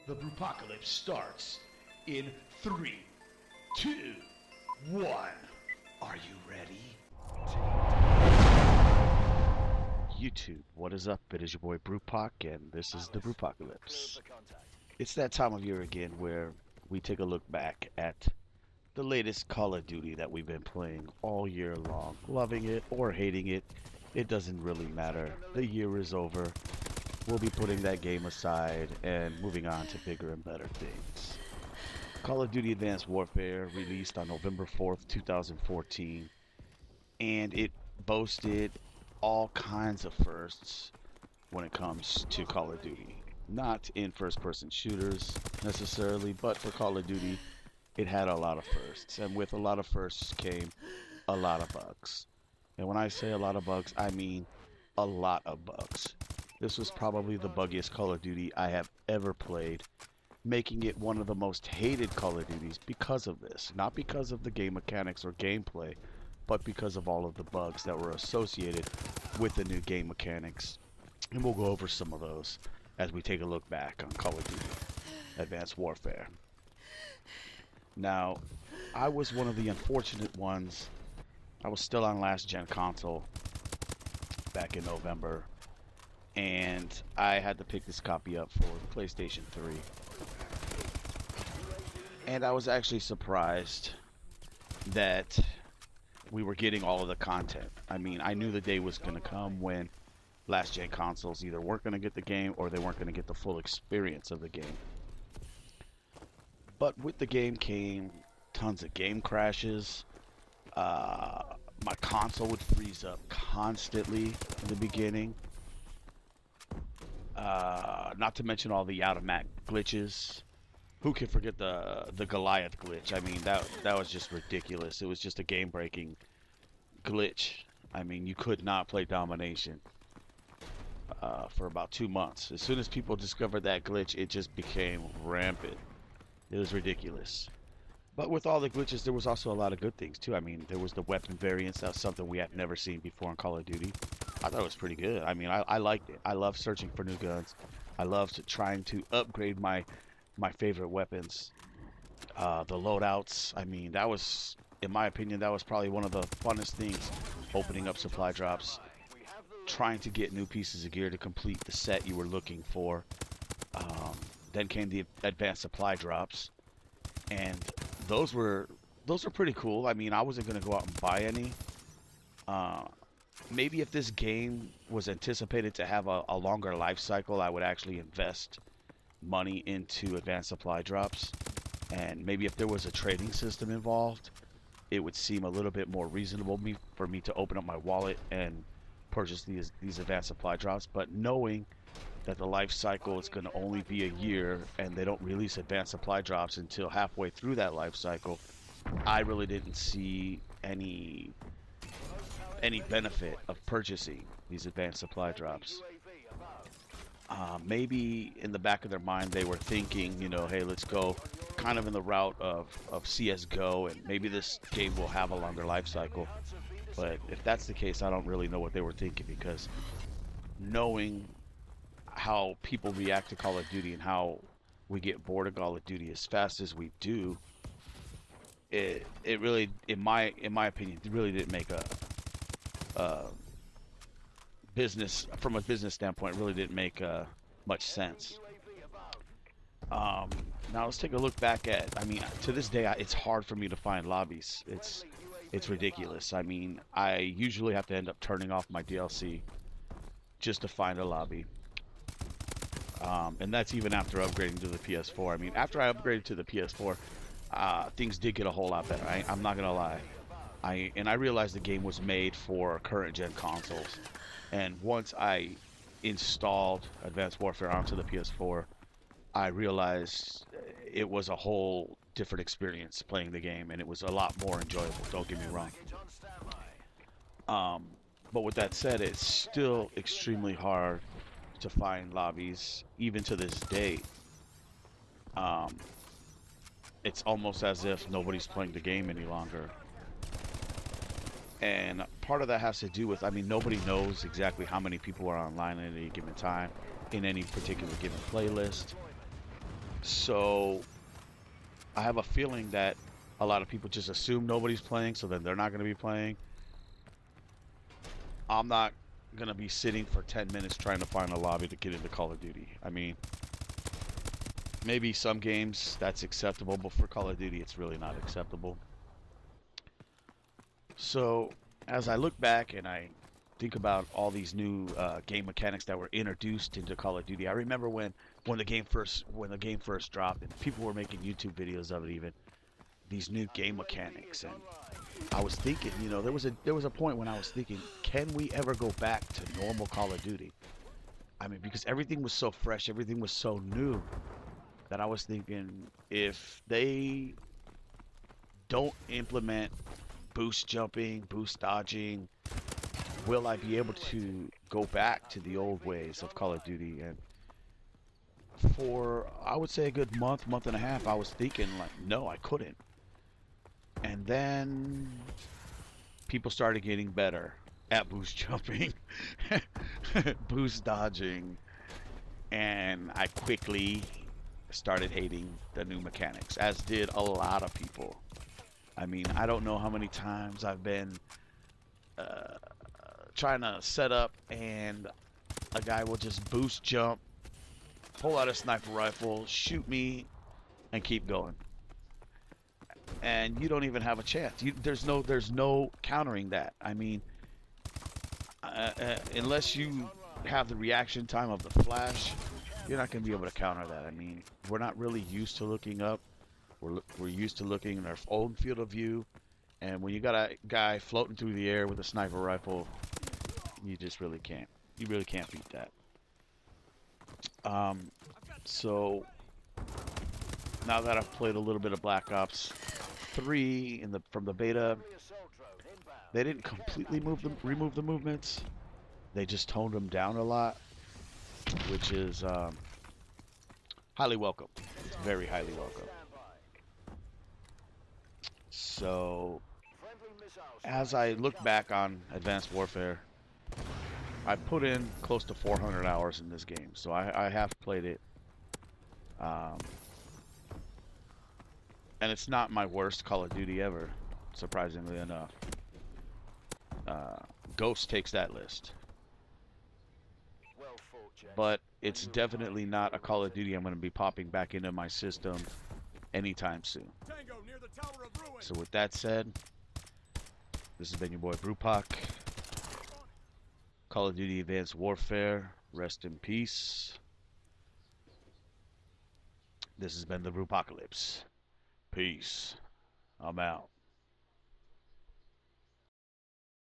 The Brewpocalypz starts in 3, 2, 1. Are you ready? YouTube, what is up? It is your boy Brewpac, and this is the Brewpocalypz. It's that time of year again where we take a look back at the latest Call of Duty that we've been playing all year long. Loving it or hating it, it doesn't really matter. The year is over. We'll be putting that game aside and moving on to bigger and better things. Call of Duty Advanced Warfare released on November 4th, 2014, and it boasted all kinds of firsts when it comes to Call of Duty. Not in first-person shooters necessarily, but for Call of Duty, it had a lot of firsts, and with a lot of firsts came a lot of bugs. And when I say a lot of bugs, I mean a lot of bugs. This was probably the buggiest Call of Duty I have ever played, making it one of the most hated Call of Duties because of this. Not because of the game mechanics or gameplay, but because of all of the bugs that were associated with the new game mechanics. And we'll go over some of those as we take a look back on Call of Duty Advanced Warfare. Now, I was one of the unfortunate ones. I was still on last gen console back in November, and I had to pick this copy up for the PlayStation 3. And I was actually surprised that we were getting all of the content. I mean, I knew the day was going to come when last gen consoles either weren't going to get the game or they weren't going to get the full experience of the game. But with the game came tons of game crashes. My console would freeze up constantly in the beginning. Not to mention all the out-of-map glitches. Who can forget the Goliath glitch? I mean, that was just ridiculous. It was just a game-breaking glitch. I mean, you could not play Domination for about 2 months. As soon as people discovered that glitch, it just became rampant. It was ridiculous. But with all the glitches, there was also a lot of good things too. I mean, there was the weapon variants. That was something we had never seen before in Call of Duty. I thought it was pretty good. I mean, I liked it. I loved searching for new guns. I loved trying to upgrade my favorite weapons. The loadouts. I mean, that was, in my opinion, that was probably one of the funnest things. Opening up supply drops, trying to get new pieces of gear to complete the set you were looking for. Then came the advanced supply drops, and those were pretty cool. I mean, I wasn't going to go out and buy any. Maybe if this game was anticipated to have a longer life cycle, I would actually invest money into advanced supply drops. And maybe if there was a trading system involved, it would seem a little bit more reasonable for me to open up my wallet and purchase these advanced supply drops. But knowing that the life cycle is going to only be a year and they don't release advanced supply drops until halfway through that life cycle, I really didn't see any benefit of purchasing these advanced supply drops. Maybe in the back of their mind they were thinking, you know, hey, let's go kind of in the route of CSGO, and maybe this game will have a longer life cycle. But if that's the case, I don't really know what they were thinking, because knowing how people react to Call of Duty and how we get bored of Call of Duty as fast as we do, it really, in my opinion, it really didn't make a business, from a business standpoint, really didn't make much sense. Now let's take a look back at, I mean, to this day, it's hard for me to find lobbies. It's ridiculous. I mean, I usually have to end up turning off my DLC just to find a lobby. And that's even after upgrading to the PS4. I mean, after I upgraded to the PS4, things did get a whole lot better. I'm not gonna lie. I realized the game was made for current gen consoles. And once I installed Advanced Warfare onto the PS4, I realized it was a whole different experience playing the game, and it was a lot more enjoyable. Don't get me wrong. But with that said, it's still extremely hard to find lobbies, even to this day. It's almost as if nobody's playing the game any longer. And part of that has to do with, I mean, nobody knows exactly how many people are online at any given time in any particular given playlist. So I have a feeling that a lot of people just assume nobody's playing, so then they're not going to be playing. I'm not going to be sitting for 10 minutes trying to find a lobby to get into Call of Duty. I mean, maybe some games that's acceptable, but for Call of Duty, it's really not acceptable. So as I look back and I think about all these new game mechanics that were introduced into Call of Duty, I remember when the game first dropped and people were making YouTube videos of it, even these new game mechanics, and I was thinking, you know, there was a point when I was thinking, can we ever go back to normal Call of Duty? I mean, because everything was so fresh, everything was so new, that I was thinking, if they don't implement boost jumping, boost dodging, will I be able to go back to the old ways of Call of Duty? And for, I would say, a good month and a half, I was thinking, like, no, I couldn't. And then people started getting better at boost jumping, boost dodging, and I quickly started hating the new mechanics, as did a lot of people. I mean, I don't know how many times I've been trying to set up and a guy will just boost jump, pull out a sniper rifle, shoot me, and keep going. And you don't even have a chance. There's no countering that. I mean, unless you have the reaction time of the flash, you're not going to be able to counter that. I mean, we're not really used to looking up. We're used to looking in our own field of view. And when you got a guy floating through the air with a sniper rifle, you just really can't. You really can't beat that. So now that I've played a little bit of Black Ops 3 from the beta, they didn't completely remove the movements. They just toned them down a lot, which is highly welcome. It's very highly welcome. So as I look back on Advanced Warfare, I put in close to 400 hours in this game, so I have played it. And it's not my worst Call of Duty ever, surprisingly enough. Ghost takes that list. But it's definitely not a Call of Duty I'm going to be popping back into my system anytime soon. So with that said, this has been your boy Brewpac. Call of Duty Advanced Warfare, rest in peace. This has been the Brewpocalypz. Peace. I'm out.